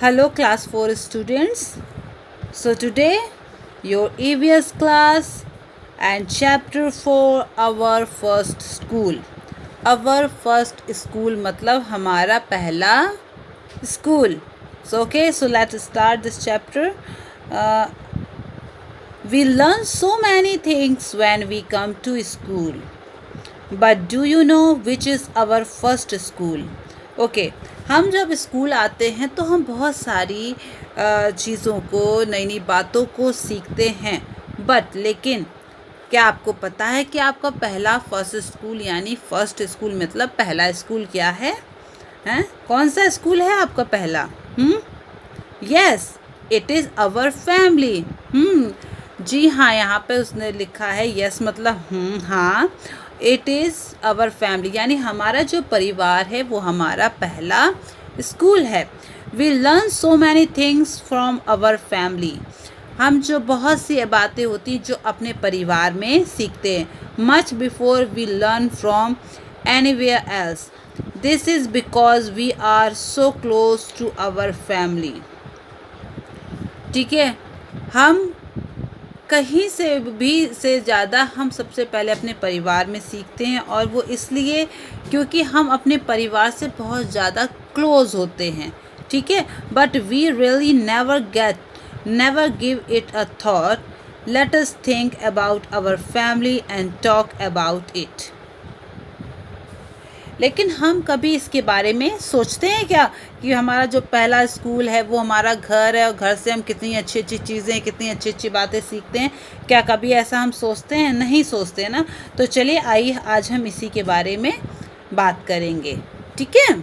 Hello class 4 students. So today your EVS class and chapter 4 our first school. Our first school मतलब हमारा पहला school. So okay, so let's start this chapter. We learn so many things when we come to school. But do you know which is our first school? Okay, हम जब school आते हैं तो हम बहुत सारी चीज़ों को नई नई बातों को सीखते हैं लेकिन क्या आपको पता है कि आपका पहला फर्स्ट स्कूल यानी फर्स्ट स्कूल मतलब पहला स्कूल क्या है? कौन सा स्कूल है आपका पहला? Yes, it is our family. जी हाँ, यहाँ पे उसने लिखा है यस मतलब हाँ, इट इज़ आवर फैमिली यानी हमारा जो परिवार है वो हमारा पहला स्कूल है। We learn so many things from our family. हम जो बहुत सी बातें होती जो अपने परिवार में सीखते हैं। Much before we learn from anywhere else. This is because we are so close to our family. ठीक है, हम कहीं से भी से ज़्यादा हम सबसे पहले अपने परिवार में सीखते हैं और वो इसलिए क्योंकि हम अपने परिवार से बहुत ज़्यादा क्लोज होते हैं। ठीक है, but we really never give it a thought. Let us think about our family and talk about it. लेकिन हम कभी इसके बारे में सोचते हैं क्या कि हमारा जो पहला स्कूल है वो हमारा घर है और घर से हम कितनी अच्छी अच्छी चीज़ें कितनी अच्छी अच्छी बातें सीखते हैं? क्या कभी ऐसा हम सोचते हैं? नहीं सोचते ना। तो चलिए आइए आज हम इसी के बारे में बात करेंगे। ठीक है,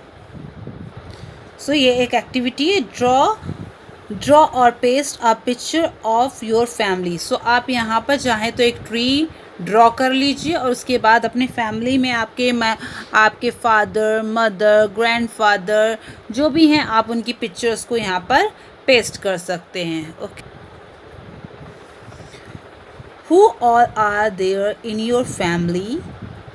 सो ये एक एक्टिविटी है, ड्रॉ और paste a picture of your family. सो आप यहाँ पर चाहें तो एक ट्री ड्रॉ कर लीजिए और उसके बाद अपने फैमिली में आपके फादर, मदर, ग्रैंडफादर जो भी हैं आप उनकी पिक्चर्स को यहाँ पर पेस्ट कर सकते हैं। Okay, who all are there in your family?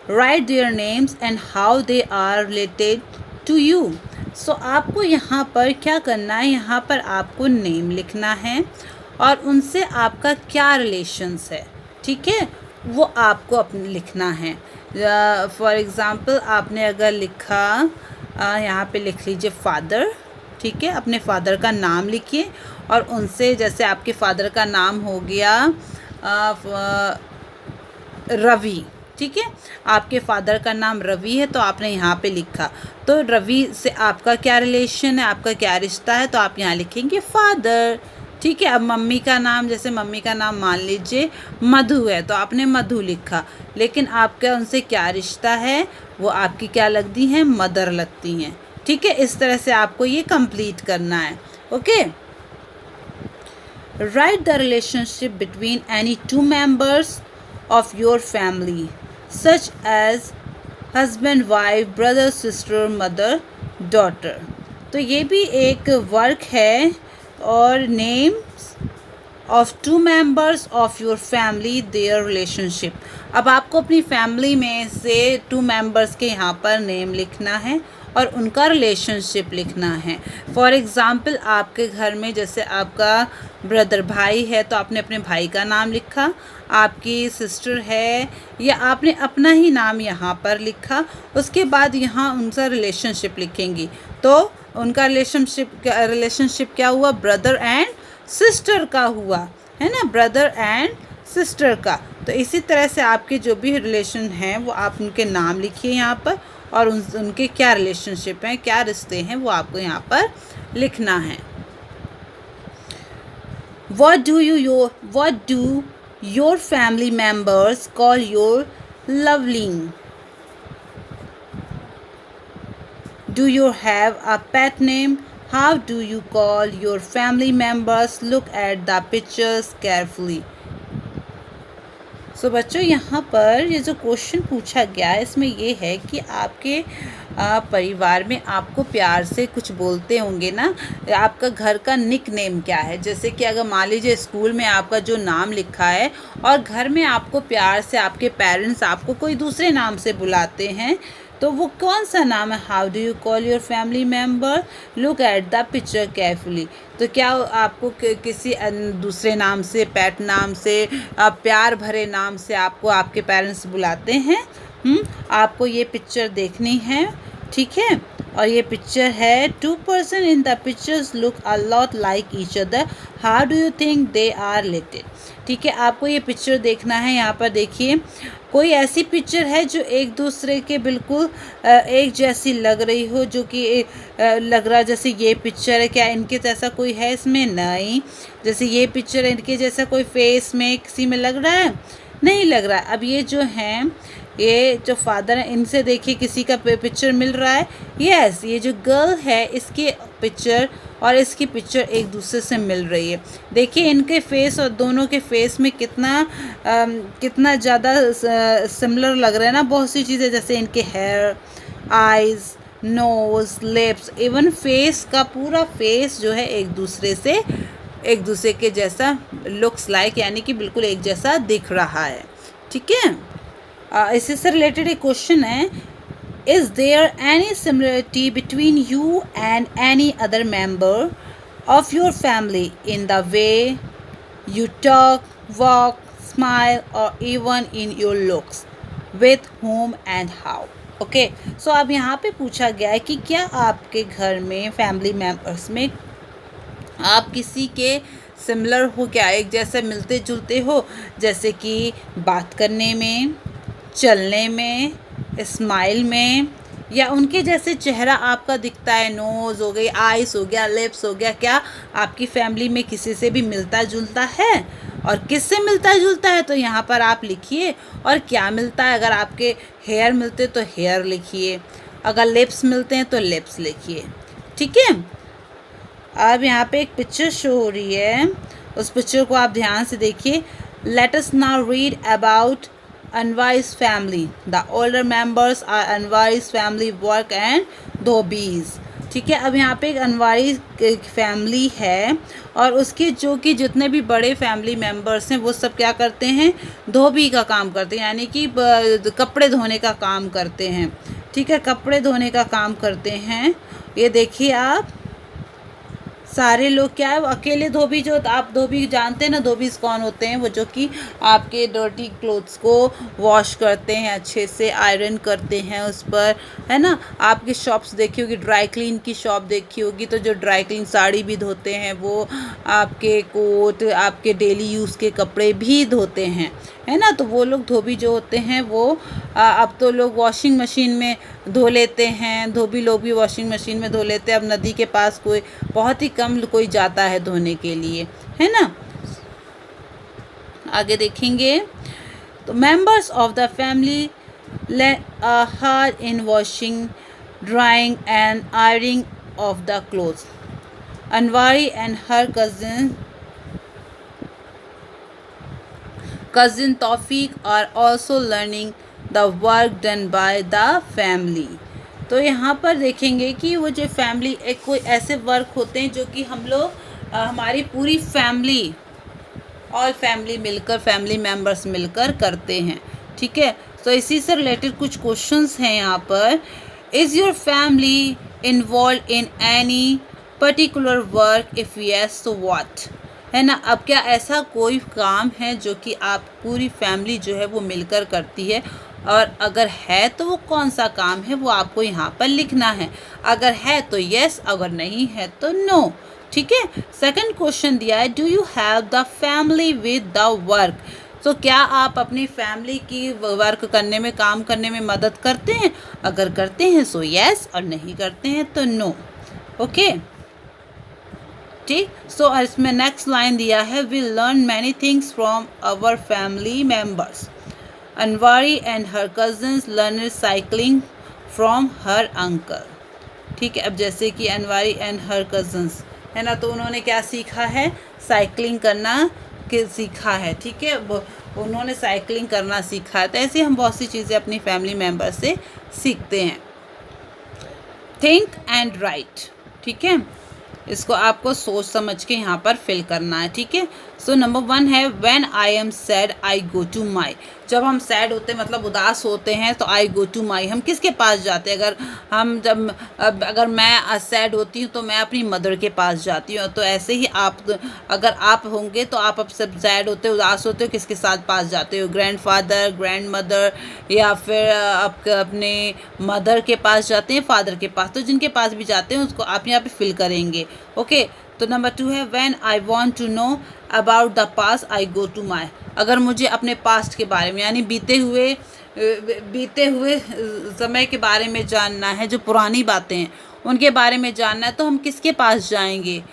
Write their names and how they are related to you. सो आपको यहाँ पर क्या करना है, यहाँ पर आपको नेम लिखना है और उनसे आपका क्या रिलेशंस है। ठीक है, वो आपको अपने लिखना है। फॉर एग्ज़ाम्पल आपने अगर लिखा यहाँ पे लिख लीजिए फादर। ठीक है, अपने फादर का नाम लिखिए और उनसे जैसे आपके फादर का नाम हो गया रवि। ठीक है, आपके फादर का नाम रवि है तो आपने यहाँ पे लिखा, तो रवि से आपका क्या रिलेशन है, आपका क्या रिश्ता है, तो आप यहाँ लिखेंगे फादर। ठीक है, अब मम्मी का नाम, जैसे मम्मी का नाम मान लीजिए मधु है तो आपने मधु लिखा, लेकिन आपका उनसे क्या रिश्ता है, वो आपकी क्या लगती हैं, मदर लगती हैं। ठीक है, इस तरह से आपको ये कंप्लीट करना है। Okay, write the relationship between any two members of your family such as husband, wife, brother, sister, mother, daughter. तो ये भी एक वर्क है और names of two members of your family, their relationship. अब आपको अपनी फैमिली में से टू मेंबर्स के यहाँ पर नेम लिखना है और उनका रिलेशनशिप लिखना है। फॉर एग्ज़ाम्पल आपके घर में जैसे आपका ब्रदर भाई है तो आपने अपने भाई का नाम लिखा, आपकी सिस्टर है या आपने अपना ही नाम यहाँ पर लिखा, उसके बाद यहाँ उनका रिलेशनशिप लिखेंगी। तो उनका रिलेशनशिप क्या हुआ, ब्रदर एंड सिस्टर का हुआ, है ना, ब्रदर एंड सिस्टर का। तो इसी तरह से आपके जो भी रिलेशन हैं वो आप उनके नाम लिखिए यहाँ पर और उनके क्या रिलेशनशिप हैं, क्या रिश्ते हैं वो आपको यहाँ पर लिखना है। What do your family members call your loveling? Do you have a pet name? How do you call your family members? Look at the pictures carefully. सो बच्चों यहाँ पर ये जो क्वेश्चन पूछा गया है इसमें ये है कि आपके परिवार में आपको प्यार से कुछ बोलते होंगे ना, आपका घर का निक नेम क्या है। जैसे कि अगर मान लीजिए स्कूल में आपका जो नाम लिखा है और घर में आपको प्यार से आपके पेरेंट्स आपको कोई दूसरे नाम से बुलाते हैं तो वो कौन सा नाम है? How do you call your family member? Look at the picture carefully. तो क्या आपको किसी दूसरे नाम से, पेट नाम से, प्यार भरे नाम से आपको आपके पेरेंट्स बुलाते हैं? आपको ये पिक्चर देखनी है, ठीक है। और ये पिक्चर है, 2 person in the pictures look a lot like each other, how do you think they are related? ठीक है, आपको ये पिक्चर देखना है। यहाँ पर देखिए, कोई ऐसी पिक्चर है जो एक दूसरे के बिल्कुल एक जैसी लग रही हो, जो कि लग रहा जैसे ये पिक्चर है। क्या इनके जैसा कोई है इसमें? नहीं। जैसे ये पिक्चर है, इनके जैसा कोई फेस में किसी में लग रहा है? नहीं लग रहा है। अब ये जो हैं, ये जो फादर हैं, इनसे देखिए किसी का पिक्चर मिल रहा है? यस, ये जो गर्ल है इसकी पिक्चर और इसकी पिक्चर एक दूसरे से मिल रही है। देखिए इनके फेस और दोनों के फेस में कितना ज़्यादा सिमिलर लग रहा है ना, बहुत सी चीज़ें, जैसे इनके hair, eyes, nose, lips, even face का पूरा फेस जो है एक दूसरे के जैसा लुक्स लाइक, यानी कि बिल्कुल एक जैसा दिख रहा है। ठीक है, इसी से रिलेटेड एक क्वेश्चन है, is there any similarity between you and any other member of your family in the way you talk, walk, smile और even in your looks, with whom and how? Okay, so अब यहाँ पे पूछा गया है कि क्या आपके घर में फैमिली मेम्बर्स में आप किसी के सिमिलर हो, क्या एक जैसे मिलते जुलते हो, जैसे कि बात करने में, चलने में, स्माइल में, या उनके जैसे चेहरा आपका दिखता है, नोज़ हो गई, आइस हो गया, लिप्स हो गया, क्या आपकी फैमिली में किसी से भी मिलता जुलता है? और किससे मिलता जुलता है? तो यहाँ पर आप लिखिए। और क्या मिलता है? अगर आपके हेयर मिलते तो हेयर लिखिए, अगर लिप्स मिलते हैं तो लिप्स लिखिए। ठीक है, अब यहाँ पे एक पिक्चर शो हो रही है, उस पिक्चर को आप ध्यान से देखिए। Let us now read about Anvai's family. The older members are Anvai's family work and धोबीज। ठीक है, अब यहाँ पे एक अनवारी फैमिली है और उसके जो कि जितने भी बड़े फैमिली मेम्बर्स हैं वो सब क्या करते हैं? धोबी का काम करते हैं, यानी कि कपड़े धोने का काम करते हैं। ठीक है, कपड़े धोने का काम करते हैं। ये देखिए आप, सारे लोग क्या है, अकेले धोबी, जो आप धोबी जानते हैं ना, धोबीज कौन होते हैं? वो जो कि आपके डर्टी क्लोथ्स को वॉश करते हैं, अच्छे से आयरन करते हैं उस पर, है ना। आपकी शॉप्स देखी होगी, ड्राई क्लीन की शॉप देखी होगी, तो जो ड्राई क्लीन साड़ी भी धोते हैं, वो आपके कोट, आपके डेली यूज़ के कपड़े भी धोते हैं, है ना। तो वो लोग धोबी जो होते हैं वो अब तो लोग वॉशिंग मशीन में धो लेते हैं, धोबी लोग भी वॉशिंग मशीन में धो लेते हैं। अब नदी के पास कोई बहुत ही कम कोई जाता है धोने के लिए, है ना। आगे देखेंगे तो members of the family hard in washing, drying and ironing of the clothes. Anwari and her cousin Tawfiq are also learning the work done by the family. तो यहाँ पर देखेंगे कि वो जो फैमिली, एक कोई ऐसे वर्क होते हैं जो कि हम लोग हमारी पूरी फैमिली, ऑल फैमिली मिलकर, फैमिली मेम्बर्स मिलकर करते हैं। ठीक है, तो इसी से रिलेटेड कुछ क्वेश्चंस हैं यहाँ पर। Is your family involve in any particular work? If yes तो व्हाट? है ना। अब क्या ऐसा कोई काम है जो कि आप पूरी फैमिली जो है वो मिलकर करती है, और अगर है तो वो कौन सा काम है, वो आपको यहाँ पर लिखना है। अगर है तो यस, अगर नहीं है तो नो। ठीक है, सेकंड क्वेश्चन दिया है, do you help the family with the work? तो क्या आप अपनी फैमिली की वर्क करने में, काम करने में मदद करते हैं? अगर करते हैं सो यस, और नहीं करते हैं तो नो। ओके, ठीक। सो इसमें नेक्स्ट लाइन दिया है, we learn many things from our family members. Anwari and her cousins learn cycling from her uncle. ठीक है, अब जैसे कि अनवारी एंड हर कजन्स है ना, तो उन्होंने क्या सीखा है? साइकिलिंग करना सीखा है। ठीक है, उन्होंने साइकिलिंग करना सीखा है। तो ऐसे हम बहुत सी चीज़ें अपनी फैमिली मेम्बर से सीखते हैं। Think and right. ठीक है, इसको आपको सोच समझ के यहाँ पर फिल करना है, ठीक है। सो नंबर 1 है when I am sad I go to my. जब हम सैड होते हैं मतलब उदास होते हैं तो आई गो टू माई, हम किसके पास जाते हैं? अगर मैं सैड होती हूँ तो मैं अपनी मदर के पास जाती हूँ। तो ऐसे ही अगर आप होंगे तो आप अब सब सैड होते हो, उदास होते हो, किसके साथ पास जाते हो? ग्रैंडफादर, ग्रैंड मदर, या फिर आप अपने मदर के पास जाते हैं, फादर के पास। तो जिनके पास भी जाते हैं उसको आप यहाँ पे फिल करेंगे, ओके। तो नंबर 2 है when I want to know about the past I go to my. अगर मुझे अपने पास्ट के बारे में यानी बीते हुए समय के बारे में जानना है, जो पुरानी बातें हैं उनके बारे में जानना है, तो हम किसके पास जाएंगे?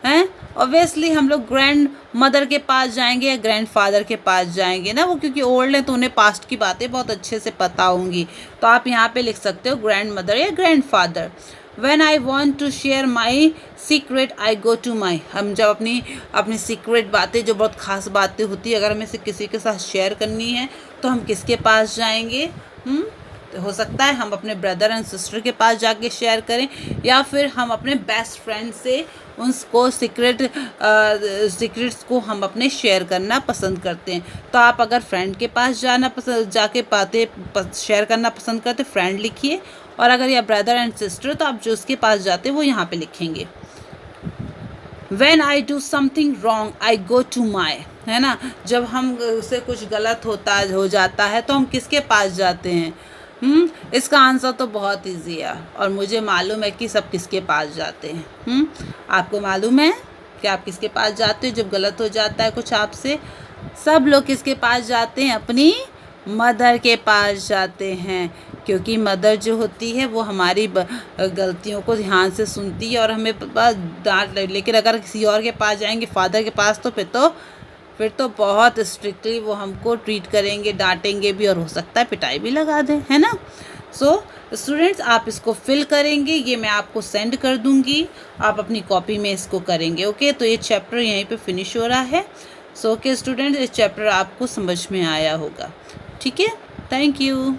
हैं ऑब्वियसली हम लोग ग्रैंड मदर के पास जाएंगे या ग्रैंड फादर के पास जाएंगे ना, वो क्योंकि ओल्ड हैं तो उन्हें पास्ट की बातें बहुत अच्छे से पता होंगी। तो आप यहाँ पे लिख सकते हो ग्रैंड मदर या grand father. When I want to share my secret I go to my। हम जब अपनी सीक्रेट बातें, जो बहुत ख़ास बातें होती है, अगर हमें से किसी के साथ शेयर करनी है तो हम किसके पास जाएंगे? तो हो सकता है हम अपने ब्रदर एंड सिस्टर के पास जाके शेयर करें, या फिर हम अपने बेस्ट फ्रेंड से उनको सीक्रेट्स को हम अपने शेयर करना पसंद करते हैं। तो आप अगर फ्रेंड के पास जाके बातें शेयर करना पसंद करते, फ्रेंड लिखिए, और अगर या ब्रदर एंड सिस्टर तो आप जो उसके पास जाते वो यहाँ पे लिखेंगे। When I do something wrong I go to my, है ना। जब हम उससे कुछ गलत हो जाता है तो हम किसके पास जाते हैं? इसका आंसर तो बहुत ईजी है और मुझे मालूम है कि सब किसके पास जाते हैं। आपको मालूम है कि आप किसके पास जाते हो जब गलत हो जाता है कुछ आपसे? सब लोग किसके पास जाते हैं? अपनी मदर के पास जाते हैं, क्योंकि मदर जो होती है वो हमारी गलतियों को ध्यान से सुनती है और हमें बस डांट। लेकिन अगर किसी और के पास जाएंगे, फादर के पास, तो फिर तो बहुत स्ट्रिक्टली वो हमको ट्रीट करेंगे, डांटेंगे भी और हो सकता है पिटाई भी लगा दें, है ना। सो स्टूडेंट्स आप इसको फिल करेंगे, ये मैं आपको सेंड कर दूंगी, आप अपनी कॉपी में इसको करेंगे, ओके। तो ये चैप्टर यहीं पे फिनिश हो रहा है। सो ओके स्टूडेंट्स, इस चैप्टर आपको समझ में आया होगा, ठीक है। Thank you.